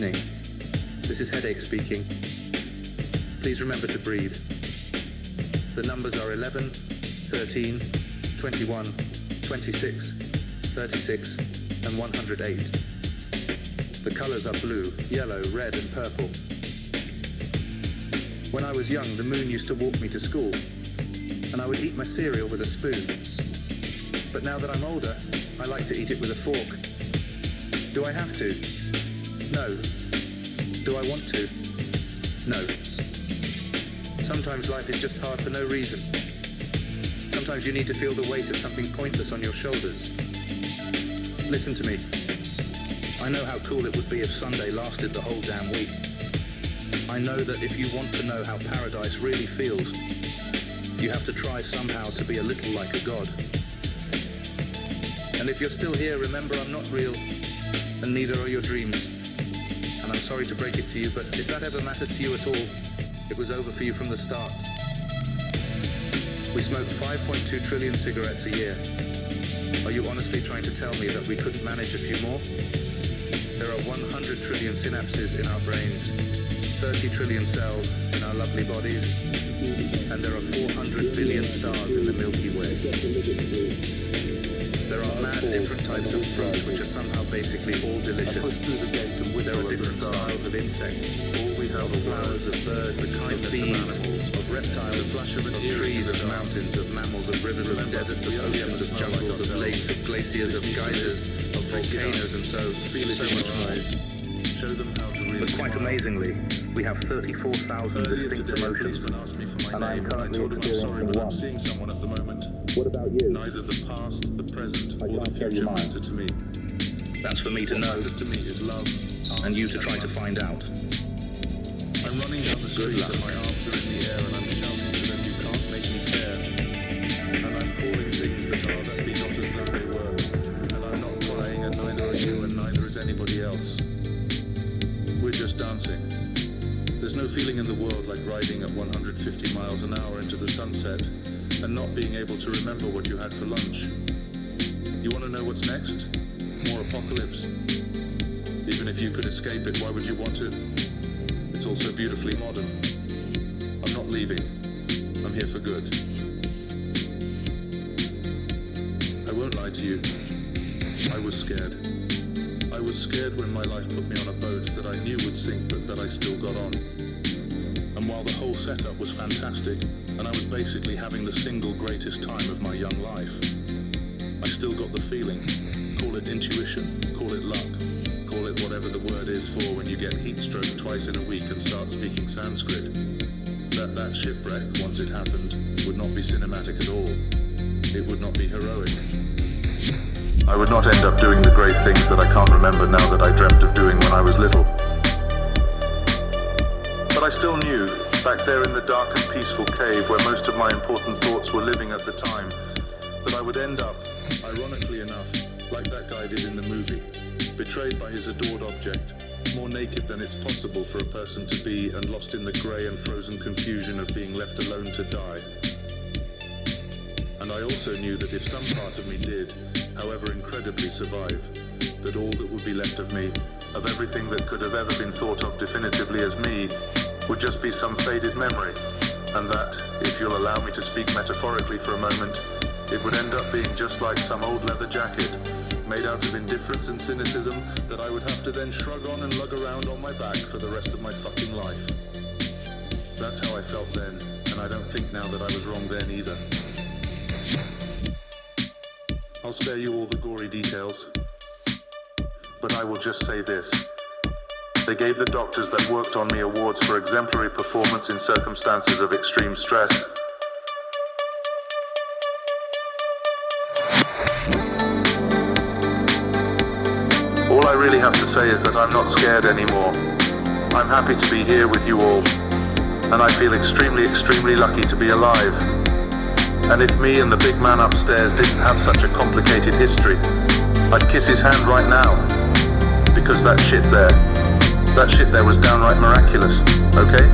evening. This is Headache speaking. Please remember to breathe. The numbers are 11, 13, 21, 26, 36, and 108. The colors are blue, yellow, red, and purple. When I was young, the moon used to walk me to school, and I would eat my cereal with a spoon. But now that I'm older, I like to eat it with a fork. Do I have to? No. Do I want to? No. Sometimes life is just hard for no reason. Sometimes you need to feel the weight of something pointless on your shoulders. Listen to me. I know how cool it would be if Sunday lasted the whole damn week. I know that if you want to know how paradise really feels, you have to try somehow to be a little like a god. And if you're still here, remember I'm not real, and neither are your dreams. And I'm sorry to break it to you, but if that ever mattered to you at all, it was over for you from the start. We smoke 5.2 trillion cigarettes a year. Are you honestly trying to tell me that we couldn't manage a few more? There are 100 trillion synapses in our brains, 30 trillion cells in our lovely bodies, and there are 400 billion stars in the Milky Way. There are mad different types of fruit which are somehow basically all delicious. There are different styles of insects, of flowers, of birds, of bees, of reptiles, of trees, of mountains, of mammals, of rivers, of deserts, of oceans, of jungles, of lakes, of glaciers, of geysers, of volcanoes, and so much more. Show them how to really. But quite amazingly, we have 34,000 distinct emotions, and I am currently experiencing one. Seeing someone at the moment. What about you? Neither the past, the present, or the future matter to me. That's for me to know, What matters to me is love, and you to try to find out. I'm running down the street and my arms are in the air and I'm shouting to them, you can't make me care. And I'm calling things that are that be not as though they were. And I'm not crying, and neither are you, and neither is anybody else. We're just dancing. There's no feeling in the world like riding at 150 miles an hour into the sunset and not being able to remember what you had for lunch. You want to know what's next? More apocalypse. Even if you could escape it, why would you want to? It's all so beautifully modern. I'm not leaving. I'm here for good. I won't lie to you. I was scared. I was scared when my life put me on a boat that I knew would sink but that I still got on. And while the whole setup was fantastic, and I was basically having the single greatest time of my young life, I still got the feeling, call it intuition, call it luck, call it whatever the word is for when you get heat stroke twice in a week and start speaking Sanskrit, that shipwreck, once it happened, would not be cinematic at all. It would not be heroic. I would not end up doing the great things that I can't remember now that I dreamt of doing when I was little. But I still knew, back there in the dark and peaceful cave where most of my important thoughts were living at the time, that I would end up, ironically enough, like that guy did in the movie, betrayed by his adored object, more naked than it's possible for a person to be and lost in the grey and frozen confusion of being left alone to die. And I also knew that if some part of me did, however incredibly survive, that all that would be left of me, of everything that could have ever been thought of definitively as me, would just be some faded memory, and that, if you'll allow me to speak metaphorically for a moment, it would end up being just like some old leather jacket, made out of indifference and cynicism that I would have to then shrug on and lug around on my back for the rest of my fucking life. That's how I felt then, and I don't think now that I was wrong then either. I'll spare you all the gory details, but I will just say this. They gave the doctors that worked on me awards for exemplary performance in circumstances of extreme stress. All I really have to say is that I'm not scared anymore. I'm happy to be here with you all, and I feel extremely, extremely lucky to be alive. And if me and the big man upstairs didn't have such a complicated history, I'd kiss his hand right now, because that shit there was downright miraculous, okay?